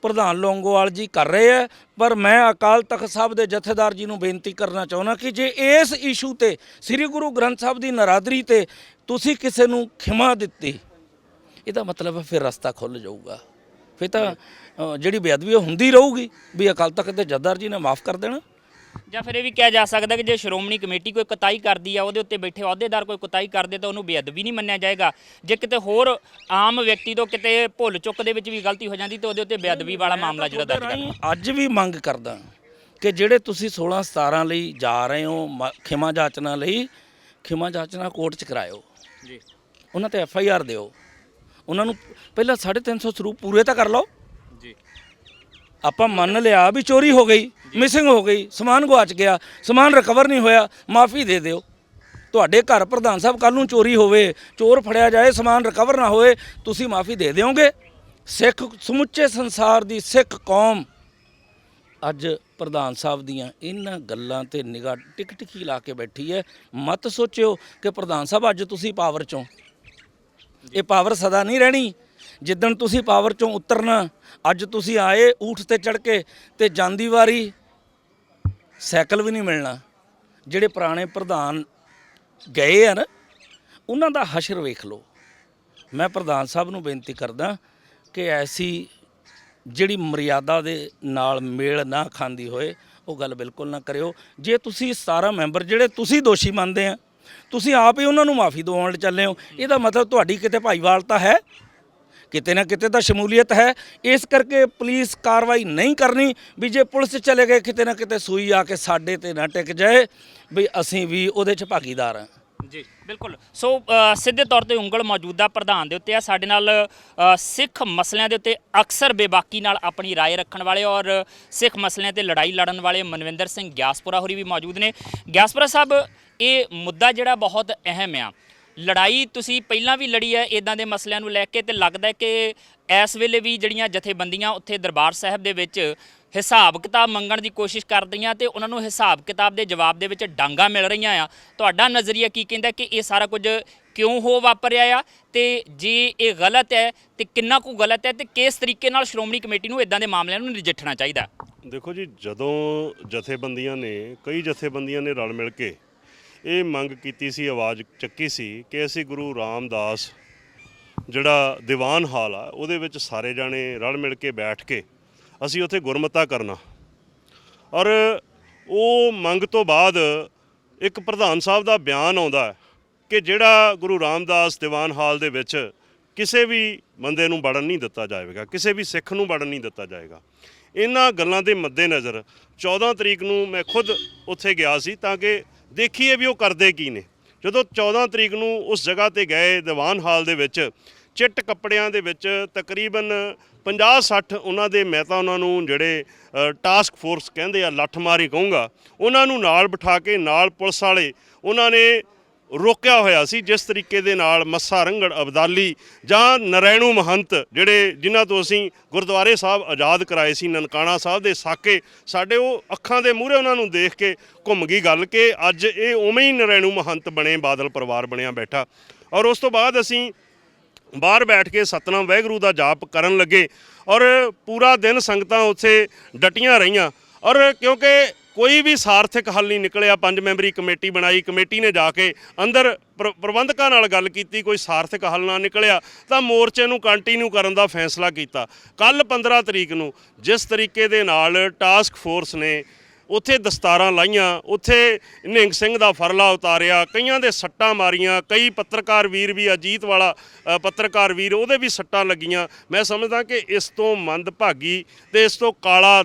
ਪ੍ਰਧਾਨ ਲੌਂਗੋਵਾਲ ਜੀ ਕਰ ਰਹੇ ਹੈ। ਪਰ ਮੈਂ ਅਕਾਲ ਤਖਤ ਸਾਹਿਬ ਦੇ ਜਥੇਦਾਰ ਜੀ ਨੂੰ ਬੇਨਤੀ ਕਰਨਾ ਚਾਹੁੰਦਾ ਕਿ ਜੇ ਇਸ ਇਸ਼ੂ ਤੇ ਸ੍ਰੀ ਗੁਰੂ ਗ੍ਰੰਥ ਸਾਹਿਬ ਦੀ ਨਰਾਦਰੀ ਤੇ ਤੁਸੀਂ ਕਿਸੇ ਨੂੰ ਖਿਮਾ ਦਿੱਤੀ, ਇਹਦਾ ਮਤਲਬ ਹੈ ਫਿਰ ਰਸਤਾ ਖੁੱਲ੍ਹ ਜਾਊਗਾ। ਫਿਰ ਤਾਂ ਜਿਹੜੀ ਬੇਅਦਬੀ ਉਹ ਹੁੰਦੀ ਰਹੂਗੀ ਵੀ ਅਕਾਲ ਤਖਤ ਦੇ ਜਥੇਦਾਰ ਜੀ ਨੇ ਮਾਫ ਕਰ ਦੇਣਾ। ਜਾਂ ਫਿਰ ਇਹ ਵੀ ਕਿਹਾ ਜਾ ਸਕਦਾ ਕਿ ਜੇ ਸ਼੍ਰੋਮਣੀ ਕਮੇਟੀ ਕੋਈ ਕੁਤਾਹੀ ਕਰਦੀ ਆ, ਉਹਦੇ ਉੱਤੇ ਬੈਠੇ ਅਹੁਦੇਦਾਰ ਕੋਈ ਕੁਤਾਹੀ ਕਰਦੇ ਤਾਂ ਉਹਨੂੰ ਬੇਅਦਬੀ ਨਹੀਂ ਮੰਨਿਆ ਜਾਏਗਾ। ਜੇ ਕਿਤੇ ਹੋਰ ਆਮ ਵਿਅਕਤੀ ਤੋਂ ਕਿਤੇ ਭੁੱਲ ਚੁੱਕ ਦੇ ਵਿੱਚ ਵੀ ਗਲਤੀ ਹੋ ਜਾਂਦੀ ਤਾਂ ਉਹਦੇ ਉੱਤੇ ਬੇਅਦਬੀ ਵਾਲਾ ਮਾਮਲਾ ਜਿਹੜਾ ਦਰਜ ਕਰਨਾ। ਅੱਜ ਵੀ ਮੰਗ ਕਰਦਾ ਕਿ ਜਿਹੜੇ ਤੁਸੀਂ 16-17 ਲਈ ਜਾ ਰਹੇ ਹੋ ਖਿਮਾ ਜਾਚਨਾ ਲਈ, ਖਿਮਾ ਜਾਚਨਾ ਕੋਰਟ 'ਚ ਕਰਾਇਓ ਜੀ, ਉਹਨਾਂ ਤੇ FIR ਦਿਓ, ਉਹਨਾਂ ਨੂੰ ਪਹਿਲਾਂ 350 ਸਰੂਪ ਪੂਰੇ ਤਾਂ ਕਰ ਲਓ ਜੀ। ਆਪਾਂ ਮੰਨ ਲਿਆ ਵੀ ਚੋਰੀ ਹੋ ਗਈ, ਮਿਸਿੰਗ ਹੋ ਗਈ, ਸਮਾਨ ਗਵਾਚ ਗਿਆ, ਸਮਾਨ ਰਿਕਵਰ ਨਹੀਂ ਹੋਇਆ, ਮਾਫੀ ਦੇ ਦਿਓ। ਤੁਹਾਡੇ ਘਰ ਪ੍ਰਧਾਨ ਸਾਹਿਬ ਕੱਲ ਨੂੰ ਚੋਰੀ ਹੋਵੇ, ਚੋਰ ਫੜਿਆ ਜਾਏ, ਸਮਾਨ ਰਿਕਵਰ ਨਾ ਹੋਏ, ਤੁਸੀਂ ਮਾਫੀ ਦੇ ਦਿਓਗੇ? ਸਿੱਖ ਸਮੁੱਚੇ ਸੰਸਾਰ ਦੀ ਸਿੱਖ ਕੌਮ ਅੱਜ ਪ੍ਰਧਾਨ ਸਾਹਿਬ ਦੀਆਂ ਇਹਨਾਂ ਗੱਲਾਂ ਤੇ ਨਿਗਾਹ ਟਿਕੀ ਲਾ ਕੇ ਬੈਠੀ ਹੈ। ਮਤ ਸੋਚਿਓ ਕਿ ਪ੍ਰਧਾਨ ਸਾਹਿਬ ਅੱਜ ਤੁਸੀਂ ਪਾਵਰ 'ਚੋਂ, ਇਹ ਪਾਵਰ ਸਦਾ ਨਹੀਂ ਰਹਿਣੀ। ਜਿੱਦਣ ਤੁਸੀਂ ਪਾਵਰ 'ਚੋਂ ਉਤਰਨਾ, ਅੱਜ ਤੁਸੀਂ ਆਏ ਊਠ ਤੇ ਚੜ੍ਹ ਕੇ ਤੇ ਜਾਂਦੀ ਵਾਰੀ ਸਾਈਕਲ ਵੀ ਨਹੀਂ ਮਿਲਣਾ। ਜਿਹੜੇ ਪੁਰਾਣੇ ਪ੍ਰਧਾਨ ਗਏ ਆ ਨਾ, ਉਹਨਾਂ ਦਾ ਹਸ਼ਰ ਵੇਖ ਲਓ। ਮੈਂ ਪ੍ਰਧਾਨ ਸਾਹਿਬ ਨੂੰ ਬੇਨਤੀ ਕਰਦਾ ਕਿ ਐਸੀ ਜਿਹੜੀ ਮਰਿਆਦਾ ਦੇ ਨਾਲ ਮੇਲ ਨਾ ਖਾਂਦੀ ਹੋਏ ਉਹ ਗੱਲ ਬਿਲਕੁਲ ਨਾ ਕਰਿਓ। ਜੇ ਤੁਸੀਂ 17 ਮੈਂਬਰ ਜਿਹੜੇ ਤੁਸੀਂ ਦੋਸ਼ੀ ਮੰਨਦੇ ਆ, ਤੁਸੀਂ ਆਪ ਹੀ ਉਹਨਾਂ ਨੂੰ ਮਾਫੀ ਦਿਵਾਉਣ ਚੱਲੇ ਹੋ, ਇਹਦਾ ਮਤਲਬ ਤੁਹਾਡੀ ਕਿਤੇ ਭਾਈਵਾਲਤਾ ਹੈ, ਕਿਤੇ ਨਾ ਕਿਤੇ ਤਾਂ ਸ਼ਮੂਲੀਅਤ ਹੈ। ਇਸ ਕਰਕੇ ਪੁਲਿਸ ਕਾਰਵਾਈ ਨਹੀਂ ਕਰਨੀ ਵੀ ਜੇ ਪੁਲਿਸ ਚਲੇ ਗਏ ਕਿਤੇ ਨਾ ਕਿਤੇ ਸੂਈ ਆ ਕੇ ਸਾਡੇ ਤੇ ਨਾ ਟਿਕ ਜਾਏ ਵੀ ਅਸੀਂ ਵੀ ਉਹਦੇ 'ਚ ਭਾਗੀਦਾਰ ਹਾਂ। ਜੀ ਬਿਲਕੁਲ। ਸੋ ਸਿੱਧੇ ਤੌਰ ਤੇ ਉਂਗਲ ਮੌਜੂਦਾ ਪ੍ਰਧਾਨ ਦੇ ਉੱਤੇ ਆ। ਸਾਡੇ ਨਾਲ ਸਿੱਖ ਮਸਲਿਆਂ ਦੇ ਉੱਤੇ ਅਕਸਰ ਬੇਬਾਕੀ ਨਾਲ ਆਪਣੀ ਰਾਏ ਰੱਖਣ ਵਾਲੇ ਔਰ ਸਿੱਖ ਮਸਲਿਆਂ ਤੇ ਲੜਾਈ ਲੜਨ ਵਾਲੇ ਮਨਵਿੰਦਰ ਸਿੰਘ ਗਿਆਸਪੁਰਾ ਹੋਰੀ ਵੀ ਮੌਜੂਦ ਨੇ। ਗਿਆਸਪੁਰਾ ਸਾਹਿਬ, ਇਹ ਮੁੱਦਾ ਜਿਹੜਾ ਬਹੁਤ ਅਹਿਮ ਆ, ਲੜਾਈ ਤੁਸੀਂ ਪਹਿਲਾਂ ਵੀ ਲੜੀ ਹੈ ਇਦਾਂ ਦੇ ਮਸਲਿਆਂ ਨੂੰ ਲੈ ਕੇ, ਤੇ ਲੱਗਦਾ ਕਿ ਇਸ ਵੇਲੇ ਵੀ ਜਿਹੜੀਆਂ ਜਥੇਬੰਦੀਆਂ ਉੱਥੇ ਦਰਬਾਰ ਸਾਹਿਬ ਦੇ ਵਿੱਚ ਹਿਸਾਬ ਕਿਤਾਬ ਮੰਗਣ ਦੀ ਕੋਸ਼ਿਸ਼ ਕਰਦੀਆਂ ਤੇ ਉਹਨਾਂ ਨੂੰ ਹਿਸਾਬ ਕਿਤਾਬ ਦੇ ਜਵਾਬ ਦੇ ਵਿੱਚ ਡਾਂਗਾ ਮਿਲ ਰਹੀਆਂ ਆ। ਤੁਹਾਡਾ ਨਜ਼ਰੀਆ ਕੀ ਕਹਿੰਦਾ ਕਿ ਇਹ ਸਾਰਾ ਕੁਝ ਕਿਉਂ ਹੋ ਵਾਪਰਿਆ ਆ, ਤੇ ਜੇ ਇਹ ਗਲਤ ਹੈ ਤੇ ਕਿੰਨਾ ਕੁ ਗਲਤ ਹੈ, ਤੇ ਕਿਸ ਤਰੀਕੇ ਨਾਲ ਸ਼੍ਰੋਮਣੀ ਕਮੇਟੀ ਨੂੰ ਇਦਾਂ ਦੇ ਮਾਮਲਿਆਂ ਨੂੰ ਨਜਿੱਠਣਾ ਚਾਹੀਦਾ? ਦੇਖੋ ਜੀ, ਜਦੋਂ ਕਈ ਜਥੇਬੰਦੀਆਂ ਨੇ ਰਲ ਮਿਲ ਕੇ ਇਹ ਮੰਗ ਕੀਤੀ ਸੀ, ਆਵਾਜ਼ ਚੱਕੀ ਸੀ ਕਿ ਅਸੀਂ ਗੁਰੂ ਰਾਮਦਾਸ ਜਿਹੜਾ ਦੀਵਾਨ ਹਾਲ ਆ ਉਹਦੇ ਵਿੱਚ ਸਾਰੇ ਜਾਣੇ ਰਲ ਮਿਲ ਕੇ ਬੈਠ ਕੇ ਅਸੀਂ ਉੱਥੇ ਗੁਰਮਤਾ ਕਰਨਾ। ਔਰ ਉਹ ਮੰਗ ਤੋਂ ਬਾਅਦ ਇੱਕ ਪ੍ਰਧਾਨ ਸਾਹਿਬ ਦਾ ਬਿਆਨ ਆਉਂਦਾ ਹੈ ਕਿ ਜਿਹੜਾ ਗੁਰੂ ਰਾਮਦਾਸ ਦੀਵਾਨ ਹਾਲ ਦੇ ਵਿੱਚ ਕਿਸੇ ਵੀ ਬੰਦੇ ਨੂੰ ਵੜਨ ਨਹੀਂ ਦਿੱਤਾ ਜਾਵੇਗਾ, ਕਿਸੇ ਵੀ ਸਿੱਖ ਨੂੰ ਵੜਨ ਨਹੀਂ ਦਿੱਤਾ ਜਾਏਗਾ। ਇਹਨਾਂ ਗੱਲਾਂ ਦੇ ਮੱਦੇਨਜ਼ਰ 14 ਤਰੀਕ ਨੂੰ ਮੈਂ ਖੁਦ ਉੱਥੇ ਗਿਆ ਸੀ ਤਾਂ ਕਿ ਦੇਖੀਏ ਵੀ ਉਹ ਕਰਦੇ ਕੀ ਨੇ। ਜਦੋਂ 14 ਤਰੀਕ ਨੂੰ ਉਸ ਜਗ੍ਹਾ ਤੇ ਗਏ ਦੀਵਾਨ ਹਾਲ ਦੇ ਵਿੱਚ, ਚਿੱਟ ਕੱਪੜਿਆਂ ਦੇ ਵਿੱਚ ਤਕਰੀਬਨ 50-60 ਉਹਨਾਂ ਦੇ, ਮੈਂ ਤਾਂ ਉਹਨਾਂ ਨੂੰ ਜਿਹੜੇ ਟਾਸਕ ਫੋਰਸ ਕਹਿੰਦੇ ਆ, ਲੱਠਮਾਰੀ ਕਹੂੰਗਾ, ਉਹਨਾਂ ਨੂੰ ਨਾਲ ਬਿਠਾ ਕੇ ਨਾਲ ਪੁਲਿਸ ਵਾਲੇ ਉਹਨਾਂ ਨੇ ਰੋਕਿਆ ਹੋਇਆ ਸੀ। ਜਿਸ ਤਰੀਕੇ ਦੇ ਨਾਲ ਮੱਸਾ ਰੰਘੜ ਅਬਦਾਲੀ ਜਾਂ ਨਰੈਣੂ ਮਹੰਤ ਜਿਨ੍ਹਾਂ ਤੋਂ ਅਸੀਂ ਗੁਰਦੁਆਰੇ ਸਾਹਿਬ ਆਜ਼ਾਦ ਕਰਾਏ ਸੀ, ਨਨਕਾਣਾ ਸਾਹਿਬ ਦੇ ਸਾਕੇ, ਸਾਡੇ ਉਹ ਅੱਖਾਂ ਦੇ ਮੂਹਰੇ ਉਹਨਾਂ ਨੂੰ ਦੇਖ ਕੇ ਘੁੰਮ ਗਈ ਗੱਲ ਕਿ ਅੱਜ ਇਹ ਉਵੇਂ ਹੀ ਨਰੈਣੂ ਮਹੰਤ ਬਣੇ, ਬਾਦਲ ਪਰਿਵਾਰ ਬਣਿਆ ਬੈਠਾ। ਔਰ ਉਸ ਤੋਂ ਬਾਅਦ ਅਸੀਂ ਬਾਹਰ ਬੈਠ ਕੇ ਸਤਨਾਮ ਵਾਹਿਗੁਰੂ ਦਾ ਜਾਪ ਕਰਨ ਲੱਗੇ ਔਰ ਪੂਰਾ ਦਿਨ ਸੰਗਤਾਂ ਉੱਥੇ ਡਟੀਆਂ ਰਹੀਆਂ। ਔਰ ਕਿਉਂਕਿ ਕੋਈ ਵੀ ਸਾਰਥਿਕ ਹੱਲ ਨਹੀਂ ਨਿਕਲਿਆ, 5 ਮੈਂਬਰੀ ਕਮੇਟੀ ਬਣਾਈ, ਕਮੇਟੀ ਨੇ ਜਾ ਕੇ ਅੰਦਰ ਪ੍ਰਬੰਧਕਾਂ ਨਾਲ ਗੱਲ ਕੀਤੀ, ਕੋਈ ਸਾਰਥਿਕ ਹੱਲ ਨਾ ਨਿਕਲਿਆ ਤਾਂ ਮੋਰਚੇ ਨੂੰ ਕੰਟੀਨਿਊ ਕਰਨ ਦਾ ਫੈਸਲਾ ਕੀਤਾ। ਕੱਲ 15 ਤਰੀਕ ਨੂੰ ਜਿਸ ਤਰੀਕੇ ਦੇ ਨਾਲ ਟਾਸਕ ਫੋਰਸ ਨੇ ਉੱਥੇ ਦਸਤਾਰਾਂ ਲਾਈਆਂ, ਉੱਥੇ ਨਿਹੰਗ ਸਿੰਘ ਦਾ ਫਰਲਾ ਉਤਾਰਿਆ, ਕਈਆਂ ਦੇ ਸੱਟਾਂ ਮਾਰੀਆਂ, ਕਈ ਪੱਤਰਕਾਰ ਵੀਰ ਵੀ, ਅਜੀਤ ਵਾਲਾ ਪੱਤਰਕਾਰ ਵੀਰ, ਉਹਦੇ ਵੀ ਸੱਟਾਂ ਲੱਗੀਆਂ। ਮੈਂ ਸਮਝਦਾ ਕਿ ਇਸ ਤੋਂ ਮੰਦਭਾਗੀ ਤੇ ਇਸ ਤੋਂ ਕਾਲਾ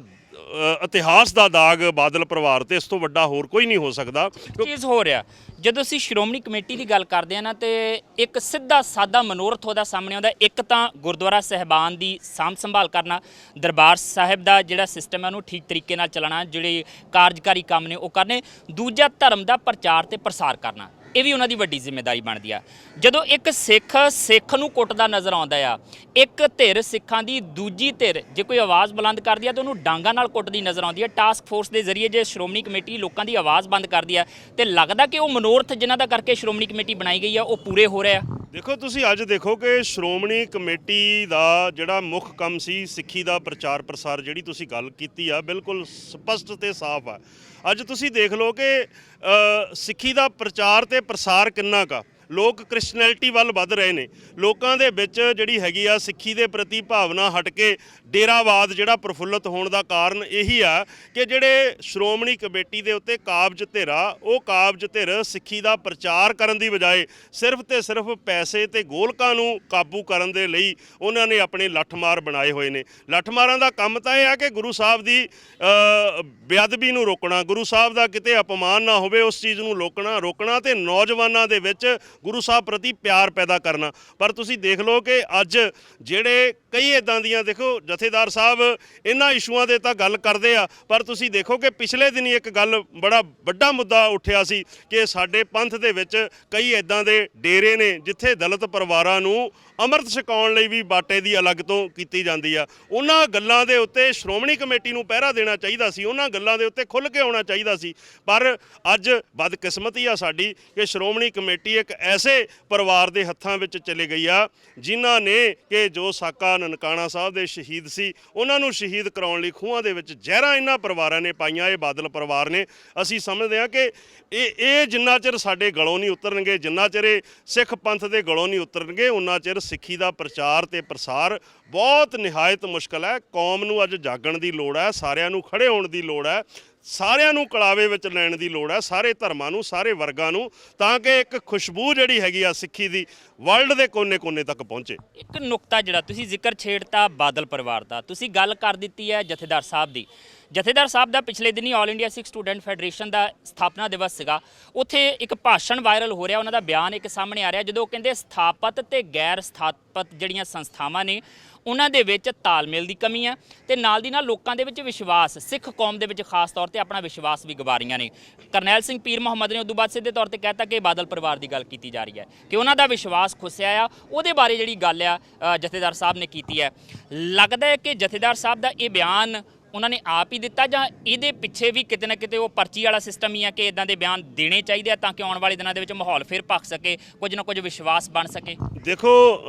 ਇਤਿਹਾਸ ਦਾ ਦਾਗ ਬਾਦਲ ਪਰਿਵਾਰ ਤੇ ਇਸ ਤੋਂ ਵੱਡਾ ਹੋਰ ਕੋਈ ਨਹੀਂ ਹੋ ਸਕਦਾ। ਚੀਜ਼ ਹੋ ਰਿਹਾ, ਜਦੋਂ ਅਸੀਂ ਸ਼੍ਰੋਮਣੀ ਕਮੇਟੀ ਦੀ ਗੱਲ ਕਰਦੇ ਹਾਂ ਨਾ, ਤੇ ਇੱਕ ਸਿੱਧਾ ਸਾਦਾ ਮਨੋਰਥ ਉਹਦਾ ਸਾਹਮਣੇ ਆਉਂਦਾ। ਇੱਕ ਤਾਂ ਗੁਰਦੁਆਰਾ ਸਾਹਿਬਾਨ ਦੀ ਸਾਂਭ ਸੰਭਾਲ ਕਰਨਾ, ਦਰਬਾਰ ਸਾਹਿਬ ਦਾ ਜਿਹੜਾ ਸਿਸਟਮ ਹੈ ਉਹਨੂੰ ਠੀਕ ਤਰੀਕੇ ਨਾਲ ਚਲਾਉਣਾ, ਜਿਹੜੇ ਕਾਰਜਕਾਰੀ ਕੰਮ ਨੇ ਉਹ ਕਰਨੇ। ਦੂਜਾ ਧਰਮ ਦਾ ਪ੍ਰਚਾਰ ਤੇ ਪ੍ਰਸਾਰ ਕਰਨਾ। ਇਹ ਵੀ ਉਹਨਾਂ ਦੀ ਵੱਡੀ ਜ਼ਿੰਮੇਵਾਰੀ ਬਣਦੀ ਆ। ਜਦੋਂ ਇੱਕ ਸਿੱਖ ਨੂੰ ਕੁੱਟਦਾ ਨਜ਼ਰ ਆਉਂਦਾ ਆ, ਇੱਕ ਧਿਰ ਸਿੱਖਾਂ ਦੀ ਦੂਜੀ ਧਿਰ ਜੇ ਕੋਈ ਆਵਾਜ਼ ਬੁਲੰਦ ਕਰਦੀ ਆ ਤਾਂ ਉਹਨੂੰ ਡਾਂਗਾਂ ਨਾਲ ਕੁੱਟਦੀ ਨਜ਼ਰ ਆਉਂਦੀ ਹੈ। ਟਾਸਕ ਫੋਰਸ ਦੇ ਜ਼ਰੀਏ ਜੇ ਸ਼੍ਰੋਮਣੀ ਕਮੇਟੀ ਲੋਕਾਂ ਦੀ ਆਵਾਜ਼ ਬੰਦ ਕਰਦੀ ਆ ਤੇ ਲੱਗਦਾ ਕਿ ਉਹ ਮਨੋਰਥ ਜਿਨ੍ਹਾਂ ਦਾ ਕਰਕੇ ਸ਼੍ਰੋਮਣੀ ਕਮੇਟੀ ਬਣਾਈ ਗਈ ਆ ਉਹ ਪੂਰੇ ਹੋ ਰਹੇ ਆ। ਦੇਖੋ ਤੁਸੀਂ ਅੱਜ ਦੇਖੋ ਕਿ ਸ਼੍ਰੋਮਣੀ ਕਮੇਟੀ ਦਾ ਜਿਹੜਾ ਮੁੱਖ ਕੰਮ ਸੀ ਸਿੱਖੀ ਦਾ ਪ੍ਰਚਾਰ ਪ੍ਰਸਾਰ, ਜਿਹੜੀ ਤੁਸੀਂ ਗੱਲ ਕੀਤੀ ਆ ਬਿਲਕੁਲ ਸਪਸ਼ਟ ਤੇ ਸਾਫ਼ ਆ। ਅੱਜ ਤੁਸੀਂ ਦੇਖ ਲਓ ਕਿ ਸਿੱਖੀ ਦਾ ਪ੍ਰਚਾਰ ਤੇ ਪ੍ਰਸਾਰ ਕਿੰਨਾ ਕਾ ਲੋਕ ਕ੍ਰਿਸਚਨੈਲਿਟੀ ਵੱਲ ਵੱਧ ਰਹੇ ਨੇ। ਲੋਕਾਂ ਦੇ ਵਿੱਚ ਜਿਹੜੀ ਹੈਗੀ ਆ ਸਿੱਖੀ ਦੇ ਪ੍ਰਤੀ ਭਾਵਨਾ ਹਟ ਕੇ ਡੇਰਾਵਾਦ ਜਿਹੜਾ ਪ੍ਰਫੁੱਲਤ ਹੋਣ ਦਾ ਕਾਰਨ ਇਹੀ ਆ ਕਿ ਜਿਹੜੇ ਸ਼੍ਰੋਮਣੀ ਕਮੇਟੀ ਦੇ ਉੱਤੇ ਕਾਬਜ ਧਿਰ ਆ, ਉਹ ਕਾਬਜ ਧਿਰ ਸਿੱਖੀ ਦਾ ਪ੍ਰਚਾਰ ਕਰਨ ਦੀ ਬਜਾਏ ਸਿਰਫ ਤੇ ਸਿਰਫ ਪੈਸੇ ਤੇ ਗੋਲਕਾਂ ਨੂੰ ਕਾਬੂ ਕਰਨ ਦੇ ਲਈ ਉਹਨਾਂ ਨੇ ਆਪਣੇ ਲੱਠਮਾਰ ਬਣਾਏ ਹੋਏ ਨੇ। ਲੱਠਮਾਰਾਂ ਦਾ ਕੰਮ ਤਾਂ ਇਹ ਆ ਕਿ ਗੁਰੂ ਸਾਹਿਬ ਦੀ ਬੇਅਦਬੀ ਨੂੰ ਰੋਕਣਾ, ਗੁਰੂ ਸਾਹਿਬ ਦਾ ਕਿਤੇ ਅਪਮਾਨ ਨਾ ਹੋਵੇ ਉਸ ਚੀਜ਼ ਨੂੰ ਰੋਕਣਾ ਤੇ ਨੌਜਵਾਨਾਂ ਦੇ ਵਿੱਚ ਗੁਰੂ ਸਾਹਿਬ ਪ੍ਰਤੀ ਪਿਆਰ ਪੈਦਾ ਕਰਨਾ। ਪਰ ਤੁਸੀਂ ਦੇਖ ਲਓ ਕਿ ਅੱਜ ਜਿਹੜੇ ਕਈ ਇਦਾਂ ਦੀਆਂ, ਦੇਖੋ ਜਥੇਦਾਰ ਸਾਹਿਬ ਇਹਨਾਂ ਇਸ਼ੂਆਂ ਦੇ ਤਾਂ ਗੱਲ ਕਰਦੇ ਆ, ਪਰ ਤੁਸੀਂ ਦੇਖੋ ਕਿ ਪਿਛਲੇ ਦਿਨੀ ਇੱਕ ਗੱਲ ਬੜਾ ਵੱਡਾ ਮੁੱਦਾ ਉੱਠਿਆ ਸੀ ਕਿ ਸਾਡੇ ਪੰਥ ਦੇ ਵਿੱਚ ਕਈ ਇਦਾਂ ਦੇ ਡੇਰੇ ਨੇ ਜਿੱਥੇ ਦਲਿਤ ਪਰਿਵਾਰਾਂ ਨੂੰ ਅੰਮ੍ਰਿਤ ਛਕਾਉਣ ਲਈ ਵੀ ਬਾਟੇ ਦੀ ਅਲੱਗ ਤੋਂ ਕੀਤੀ ਜਾਂਦੀ ਆ। ਉਹਨਾਂ ਗੱਲਾਂ ਦੇ ਉੱਤੇ ਸ਼੍ਰੋਮਣੀ ਕਮੇਟੀ ਨੂੰ ਪਹਿਰਾ ਦੇਣਾ ਚਾਹੀਦਾ ਸੀ, ਉਹਨਾਂ ਗੱਲਾਂ ਦੇ ਉੱਤੇ ਖੁੱਲ੍ਹ ਕੇ ਆਉਣਾ ਚਾਹੀਦਾ ਸੀ। ਪਰ ਅੱਜ ਬਦਕਿਸਮਤੀ ਆ ਸਾਡੀ ਕਿ ਸ਼੍ਰੋਮਣੀ ਕਮੇਟੀ ਇੱਕ ਐਸੇ ਪਰਿਵਾਰ ਦੇ ਹੱਥਾਂ ਵਿੱਚ ਚਲੇ ਗਈ ਆ ਜਿਨ੍ਹਾਂ ਨੇ ਕਿ ਜੋ ਸਾਕਾ ਨਨਕਾਣਾ ਸਾਹਿਬ ਦੇ ਸ਼ਹੀਦ ਸੀ ਉਹਨਾਂ ਨੂੰ ਸ਼ਹੀਦ ਕਰਾਉਣ ਲਈ ਖੂਹਾਂ ਦੇ ਵਿੱਚ ਜ਼ਹਿਰਾਂ ਇਹਨਾਂ ਪਰਿਵਾਰਾਂ ਨੇ ਪਾਈਆਂ। ਇਹ ਬਾਦਲ ਪਰਿਵਾਰ ਨੇ। ਅਸੀਂ ਸਮਝਦੇ ਹਾਂ ਕਿ ਇਹ ਜਿੰਨਾ ਚਿਰ ਸਾਡੇ ਗਲੋਂ ਨਹੀਂ ਉਤਰਨਗੇ, ਜਿੰਨਾ ਚਿਰ ਇਹ ਸਿੱਖ ਪੰਥ ਦੇ ਗਲੋਂ ਨਹੀਂ ਉਤਰਨਗੇ, ਉਨਾ ਚਿਰ ਸਿੱਖੀ ਦਾ ਪ੍ਰਚਾਰ ਤੇ ਪ੍ਰਸਾਰ ਬਹੁਤ ਨਿਹਾਇਤ ਮੁਸ਼ਕਲ ਹੈ। ਕੌਮ ਨੂੰ ਅੱਜ ਜਾਗਣ ਦੀ ਲੋੜ ਹੈ, ਸਾਰਿਆਂ ਨੂੰ ਖੜੇ ਹੋਣ ਦੀ ਲੋੜ ਹੈ, ਸਾਰਿਆਂ ਨੂੰ ਕਲਾਵੇ ਵਿੱਚ ਲੈਣ ਦੀ ਲੋੜ ਹੈ, ਸਾਰੇ ਧਰਮਾਂ ਨੂੰ, ਸਾਰੇ ਵਰਗਾਂ ਨੂੰ, ਤਾਂ ਕਿ ਇੱਕ ਖੁਸ਼ਬੂ ਜਿਹੜੀ ਹੈਗੀ ਆ ਸਿੱਖੀ ਦੀ ਵਰਲਡ ਦੇ ਕੋਨੇ-ਕੋਨੇ ਤੱਕ ਪਹੁੰਚੇ। ਇੱਕ ਨੁਕਤਾ ਜਿਹੜਾ ਤੁਸੀਂ ਜ਼ਿਕਰ ਛੇੜਤਾ ਬਾਦਲ ਪਰਿਵਾਰ ਦਾ, ਤੁਸੀਂ ਗੱਲ ਕਰ ਦਿੱਤੀ ਹੈ ਜਥੇਦਾਰ ਸਾਹਿਬ ਦੀ। ਜਥੇਦਾਰ ਸਾਹਿਬ ਦਾ ਪਿਛਲੇ ਦਿਨੀ ਆਲ ਇੰਡੀਆ ਸਿੱਖ ਸਟੂਡੈਂਟ ਫੈਡਰੇਸ਼ਨ ਦਾ ਸਥਾਪਨਾ ਦਿਵਸ ਸੀਗਾ, ਉੱਥੇ ਇੱਕ ਭਾਸ਼ਣ ਵਾਇਰਲ ਹੋ ਰਿਹਾ, ਉਹਨਾਂ ਦਾ ਬਿਆਨ ਇੱਕ ਸਾਹਮਣੇ ਆ ਰਿਹਾ ਜਦੋਂ ਉਹ ਕਹਿੰਦੇ ਸਥਾਪਤ ਤੇ ਗੈਰ ਸਥਾਪਤ ਜਿਹੜੀਆਂ ਸੰਸਥਾਵਾਂ ਨੇ ਉਹਨਾਂ ਦੇ ਵਿੱਚ ਤਾਲਮੇਲ ਦੀ ਕਮੀ ਹੈ ਤੇ ਨਾਲ ਦੀ ਨਾਲ ਲੋਕਾਂ ਦੇ ਵਿੱਚ ਵਿਸ਼ਵਾਸ, ਸਿੱਖ ਕੌਮ ਦੇ ਵਿੱਚ ਖਾਸ ਤੌਰ ਤੇ ਆਪਣਾ ਵਿਸ਼ਵਾਸ ਵੀ ਗਵਾ ਰਹੀਆਂ ਨੇ। ਕਰਨੈਲ ਸਿੰਘ ਪੀਰ ਮੁਹੰਮਦ ਨੇ ਉਦੋਂ ਬਾਅਦ ਸਿੱਧੇ ਤੌਰ ਤੇ ਕਹਿਤਾ ਕਿ ਬਾਦਲ ਪਰਿਵਾਰ ਦੀ ਗੱਲ ਕੀਤੀ ਜਾ ਰਹੀ ਹੈ ਕਿ ਉਹਨਾਂ ਦਾ ਵਿਸ਼ਵਾਸ ਖੁੱਸਿਆ ਆ। ਉਹਦੇ ਬਾਰੇ ਜਿਹੜੀ ਗੱਲ ਆ ਜਥੇਦਾਰ ਸਾਹਿਬ ਨੇ ਕੀਤੀ ਹੈ, ਲੱਗਦਾ ਹੈ ਕਿ ਜਥੇਦਾਰ ਸਾਹਿਬ ਦਾ ਇਹ ਬਿਆਨ ਉਹਨਾਂ ਨੇ ਆਪ ਹੀ ਦਿੱਤਾ ਜਾਂ ਇਹਦੇ ਪਿੱਛੇ ਵੀ ਕਿਤੇ ਨਾ ਕਿਤੇ ਉਹ ਪਰਚੀ ਵਾਲਾ ਸਿਸਟਮ ਹੀ ਆ ਕਿ ਇਦਾਂ ਦੇ ਬਿਆਨ ਦੇਣੇ ਚਾਹੀਦੇ ਆ ਤਾਂ ਕਿ ਆਉਣ ਵਾਲੇ ਦਿਨਾਂ ਦੇ ਵਿੱਚ ਮਾਹੌਲ ਫਿਰ ਭਖ ਸਕੇ, ਕੁਝ ਨਾ ਕੁਝ ਵਿਸ਼ਵਾਸ ਬਣ ਸਕੇ? ਦੇਖੋ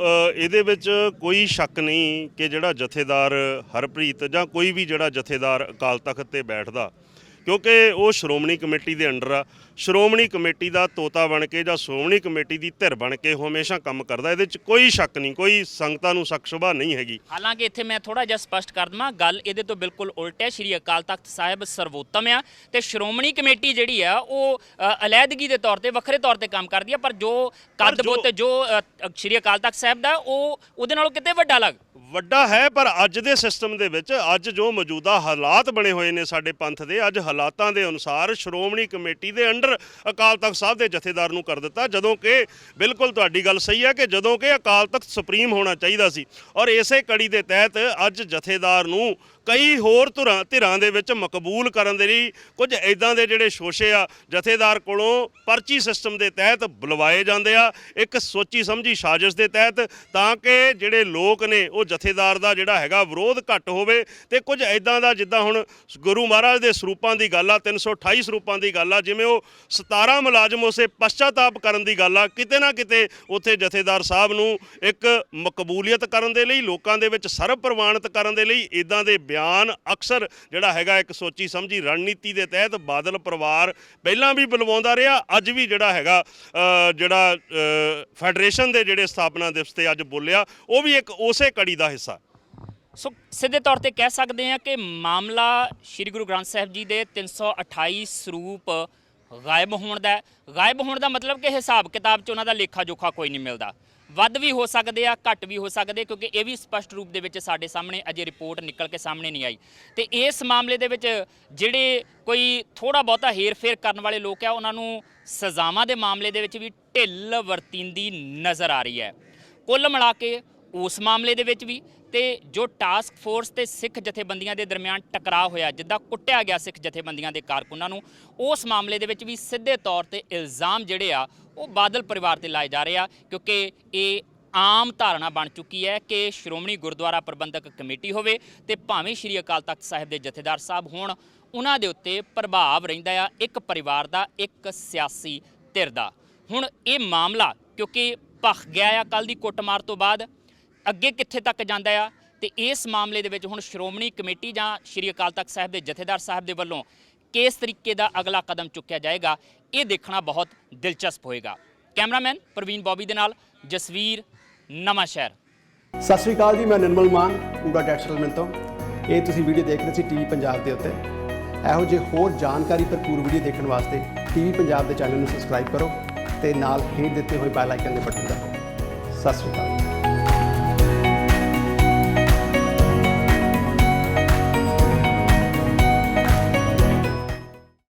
ਇਹਦੇ ਵਿੱਚ ਕੋਈ ਸ਼ੱਕ ਨਹੀਂ ਕਿ ਜਿਹੜਾ ਜਥੇਦਾਰ ਹਰਪ੍ਰੀਤ ਜਾਂ ਕੋਈ ਵੀ ਜਿਹੜਾ ਜਥੇਦਾਰ ਅਕਾਲ ਤਖਤ ਤੇ ਬੈਠਦਾ, ਕਿਉਂਕਿ ਉਹ ਸ਼੍ਰੋਮਣੀ ਕਮੇਟੀ ਦੇ ਅੰਡਰ ਆ, ਸ਼੍ਰੋਮਣੀ ਕਮੇਟੀ ਦਾ ਤੋਤਾ ਬਣ ਕੇ ਜਾਂ ਸ਼੍ਰੋਮਣੀ ਕਮੇਟੀ ਦੀ ਧਿਰ ਬਣ ਕੇ ਹਮੇਸ਼ਾ ਕੰਮ ਕਰਦਾ। ਇਹਦੇ 'ਚ ਕੋਈ ਸ਼ੱਕ ਨਹੀਂ, ਕੋਈ ਸੰਗਤਾਂ ਨੂੰ ਸ਼ੱਕ ਸ਼ੁਬਾ ਨਹੀਂ ਹੈਗੀ। ਹਾਲਾਂਕਿ ਇੱਥੇ ਮੈਂ ਥੋੜਾ ਜਿਹਾ ਸਪਸ਼ਟ ਕਰ ਦਵਾਂ, ਗੱਲ ਇਹਦੇ ਤੋਂ ਬਿਲਕੁਲ ਉਲਟ ਹੈ। ਸ਼੍ਰੀ ਅਕਾਲ ਤਖਤ ਸਾਹਿਬ ਸਰਵੋਤਮ ਆ ਤੇ ਸ਼੍ਰੋਮਣੀ ਕਮੇਟੀ ਜਿਹੜੀ ਆ ਉਹ ਅਲੈਦਗੀ ਦੇ ਤੌਰ ਤੇ ਵੱਖਰੇ ਤੌਰ ਤੇ ਕੰਮ ਕਰਦੀ ਆ, ਪਰ ਜੋ ਕੱਦ ਬੁੱਤ ਜੋ ਸ਼੍ਰੀ ਅਕਾਲ ਤਖਤ ਸਾਹਿਬ ਦਾ ਉਹ ਉਹਦੇ ਨਾਲੋਂ ਕਿਤੇ ਵੱਡਾ ਹੈ। ਪਰ ਅੱਜ ਦੇ ਸਿਸਟਮ ਦੇ ਵਿੱਚ ਅੱਜ ਜੋ ਮੌਜੂਦਾ ਹਾਲਾਤ ਬਣੇ ਹੋਏ ਨੇ ਸਾਡੇ ਪੰਥ ਦੇ, ਅੱਜ ਹਾਲਾਤਾਂ ਦੇ ਅਨੁਸਾਰ ਸ਼੍ਰੋਮਣੀ ਕਮੇਟੀ ਦੇ ਅੰਡਰ ਅਕਾਲ ਤਖਤ ਸਾਹਿਬ ਦੇ ਜਥੇਦਾਰ ਨੂੰ ਕਰ ਦਿੱਤਾ, ਜਦੋਂ ਕਿ ਬਿਲਕੁਲ ਤੁਹਾਡੀ ਗੱਲ ਸਹੀ ਹੈ ਕਿ ਜਦੋਂ ਕਿ ਅਕਾਲ ਤਖਤ ਸੁਪਰੀਮ ਹੋਣਾ ਚਾਹੀਦਾ ਸੀ। ਔਰ ਇਸੇ ਕੜੀ ਦੇ ਤਹਿਤ ਅੱਜ ਜਥੇਦਾਰ ਨੂੰ ਕਈ ਹੋਰ ਧਿਰਾਂ ਦੇ ਵਿੱਚ ਮਕਬੂਲ ਕਰਨ ਦੇ ਲਈ ਕੁਝ ਇਦਾਂ ਦੇ ਜਿਹੜੇ ਸ਼ੋਸ਼ੇ ਆ ਜਥੇਦਾਰ ਕੋਲੋਂ ਪਰਚੀ ਸਿਸਟਮ ਦੇ ਤਹਿਤ ਬੁਲਵਾਏ ਜਾਂਦੇ ਆ, ਇੱਕ ਸੋਚੀ ਸਮਝੀ ਸਾਜ਼ਿਸ਼ ਦੇ ਤਹਿਤ, ਤਾਂ ਕਿ ਜਿਹੜੇ ਲੋਕ ਨੇ ਉਹ ਜਥੇਦਾਰ ਦਾ ਜਿਹੜਾ ਹੈਗਾ ਵਿਰੋਧ ਘੱਟ ਹੋਵੇ। ਤੇ ਕੁਝ ਇਦਾਂ ਦਾ ਜਿੱਦਾਂ ਹੁਣ ਗੁਰੂ ਮਹਾਰਾਜ ਦੇ ਸਰੂਪਾਂ ਦੀ ਗੱਲ ਆ, 328 ਸਰੂਪਾਂ ਦੀ ਗੱਲ ਆ, ਜਿਵੇਂ ਉਹ 17 ਮੁਲਾਜ਼ਮ ਉਸੇ ਪਛਤਾਤਾਪ ਕਰਨ ਦੀ ਗੱਲ ਆ, ਕਿਤੇ ਨਾ ਕਿਤੇ ਉੱਥੇ ਜਥੇਦਾਰ ਸਾਹਿਬ ਨੂੰ ਇੱਕ ਮਕਬੂਲੀਅਤ ਕਰਨ ਦੇ ਲਈ, ਲੋਕਾਂ ਦੇ ਵਿੱਚ ਸਰਬ ਪ੍ਰਵਾਨਿਤ ਕਰਨ ਦੇ ਲਈ ਇਦਾਂ ਦੇ ਬਿਆਨ ਅਕਸਰ ਜਿਹੜਾ ਹੈਗਾ ਇੱਕ ਸੋਚੀ ਸਮਝੀ ਰਣਨੀਤੀ ਦੇ ਤਹਿਤ ਬਾਦਲ ਪਰਿਵਾਰ ਪਹਿਲਾਂ ਵੀ ਬੁਲਵਾਉਂਦਾ ਰਿਹਾ, ਅੱਜ ਵੀ ਜਿਹੜਾ ਹੈਗਾ ਜਿਹੜਾ ਫੈਡਰੇਸ਼ਨ ਦੇ ਜਿਹੜੇ ਸਥਾਪਨਾ ਦਿਵਸ ਤੇ ਅੱਜ ਬੋਲਿਆ, ਉਹ ਵੀ ਇੱਕ ਉਸੇ ਕੜੀ ਦਾ ਹਿੱਸਾ। ਸੋ ਸਿੱਧੇ ਤੌਰ ਤੇ ਕਹਿ ਸਕਦੇ ਹਾਂ ਕਿ ਮਾਮਲਾ ਸ਼੍ਰੀ ਗੁਰੂ ਗ੍ਰੰਥ ਸਾਹਿਬ ਜੀ ਦੇ 328 ਸਰੂਪ ਗਾਇਬ ਹੋਣ ਦਾ ਹੈ। ਗਾਇਬ ਹੋਣ ਦਾ ਮਤਲਬ ਕਿ ਹਿਸਾਬ ਕਿਤਾਬ 'ਚ ਉਹਨਾਂ ਦਾ ਲੇਖਾ ਜੋਖਾ ਕੋਈ ਨਹੀਂ ਮਿਲਦਾ। ਵੱਧ ਵੀ ਹੋ ਸਕਦੇ ਆ, ਘੱਟ ਵੀ ਹੋ ਸਕਦੇ, ਕਿਉਂਕਿ ਇਹ ਵੀ ਸਪਸ਼ਟ ਰੂਪ ਦੇ ਵਿੱਚ ਸਾਡੇ ਸਾਹਮਣੇ ਅਜੇ ਰਿਪੋਰਟ ਨਿਕਲ ਕੇ ਸਾਹਮਣੇ ਨਹੀਂ ਆਈ। ਤੇ ਇਸ ਮਾਮਲੇ ਦੇ ਵਿੱਚ ਜਿਹੜੇ ਕੋਈ ਥੋੜਾ ਬਹੁਤਾ ਹੇਰ-ਫੇਰ ਕਰਨ ਵਾਲੇ ਲੋਕ ਆ, ਉਹਨਾਂ ਨੂੰ ਸਜ਼ਾਵਾਂ ਦੇ ਮਾਮਲੇ ਦੇ ਵਿੱਚ ਵੀ ਢਿੱਲ ਵਰਤੀਂਦੀ ਨਜ਼ਰ ਆ ਰਹੀ ਹੈ। ਕੁੱਲ ਮਿਲਾ ਕੇ ਉਸ ਮਾਮਲੇ ਦੇ ਵਿੱਚ ਵੀ ਤੇ ਜੋ ਟਾਸਕ ਫੋਰਸ ਤੇ ਸਿੱਖ ਜਥੇਬੰਦੀਆਂ ਦੇ ਦਰਮਿਆਨ ਟਕਰਾਅ ਹੋਇਆ, ਜਿੱਦਾਂ ਕੁੱਟਿਆ ਗਿਆ ਸਿੱਖ ਜਥੇਬੰਦੀਆਂ ਦੇ ਕਾਰਕੁਨਾਂ ਨੂੰ, ਉਸ ਮਾਮਲੇ ਦੇ ਵਿੱਚ ਵੀ ਸਿੱਧੇ ਤੌਰ ਤੇ ਇਲਜ਼ਾਮ ਜਿਹੜੇ ਆ ਉਹ ਬਾਦਲ ਪਰਿਵਾਰ ਤੇ ਲਾਏ ਜਾ ਰਹੇ ਆ, ਕਿਉਂਕਿ ਇਹ ਆਮ ਧਾਰਨਾ ਬਣ ਚੁੱਕੀ ਹੈ ਕਿ ਸ਼੍ਰੋਮਣੀ ਗੁਰਦੁਆਰਾ ਪ੍ਰਬੰਧਕ ਕਮੇਟੀ ਹੋਵੇ ਤੇ ਭਾਵੇਂ ਸ਼੍ਰੀ ਅਕਾਲ ਤਖਤ ਸਾਹਿਬ ਦੇ ਜਥੇਦਾਰ ਸਾਹਿਬ ਹੋਣ, ਉਹਨਾਂ ਦੇ ਉੱਤੇ ਪ੍ਰਭਾਵ ਰਹਿੰਦਾ ਆ ਇੱਕ ਪਰਿਵਾਰ ਦਾ, ਇੱਕ ਸਿਆਸੀ ਧਿਰ ਦਾ। ਹੁਣ ਇਹ ਮਾਮਲਾ ਕਿਉਂਕਿ ਭਖ ਗਿਆ ਆ ਕੱਲ ਦੀ ਕੁੱਟਮਾਰ ਤੋਂ ਬਾਅਦ, ਅੱਗੇ ਕਿੱਥੇ ਤੱਕ ਜਾਂਦਾ ਆ ਤੇ ਇਸ ਮਾਮਲੇ ਦੇ ਵਿੱਚ ਹੁਣ ਸ਼੍ਰੋਮਣੀ ਕਮੇਟੀ ਜਾਂ ਸ਼੍ਰੀ ਅਕਾਲ ਤਖਤ ਸਾਹਿਬ ਦੇ ਜਥੇਦਾਰ ਸਾਹਿਬ ਦੇ ਵੱਲੋਂ ਕਿਸ ਤਰੀਕੇ ਦਾ ਅਗਲਾ ਕਦਮ ਚੁੱਕਿਆ ਜਾਏਗਾ, ਇਹ ਦੇਖਣਾ ਬਹੁਤ ਦਿਲਚਸਪ ਹੋਏਗਾ। ਕੈਮਰਾਮੈਨ ਪ੍ਰਵੀਨ ਬੌਬੀ ਦੇ ਨਾਲ ਜਸਵੀਰ, ਨਵਾਂ ਸ਼ਹਿਰ। ਸਤਿ ਸ਼੍ਰੀ ਅਕਾਲ ਜੀ, ਮੈਂ ਨਿਰਮਲ ਮਾਨ ਪੂਰਾ ਟੈਕਸ ਸੈਟਲਮੈਂਟ ਤੋਂ। ਇਹ ਤੁਸੀਂ ਵੀਡੀਓ ਦੇਖ ਰਹੇ ਸੀ ਟੀਵੀ ਪੰਜਾਬ ਦੇ ਉੱਤੇ। ਇਹੋ ਜਿਹੇ ਹੋਰ ਜਾਣਕਾਰੀ ਭਰਪੂਰ ਵੀਡੀਓ ਦੇਖਣ ਵਾਸਤੇ ਟੀਵੀ ਪੰਜਾਬ ਦੇ ਚੈਨਲ ਨੂੰ ਸਬਸਕ੍ਰਾਈਬ ਕਰੋ ਤੇ ਨਾਲ ਹੇਠ ਦਿੱਤੇ ਹੋਏ ਬੈਲ ਆਈਕਨ ਦੇ ਬਟਨ ਦਬਾਓ। ਸਤਿ ਸ਼੍ਰੀ ਅਕਾਲ।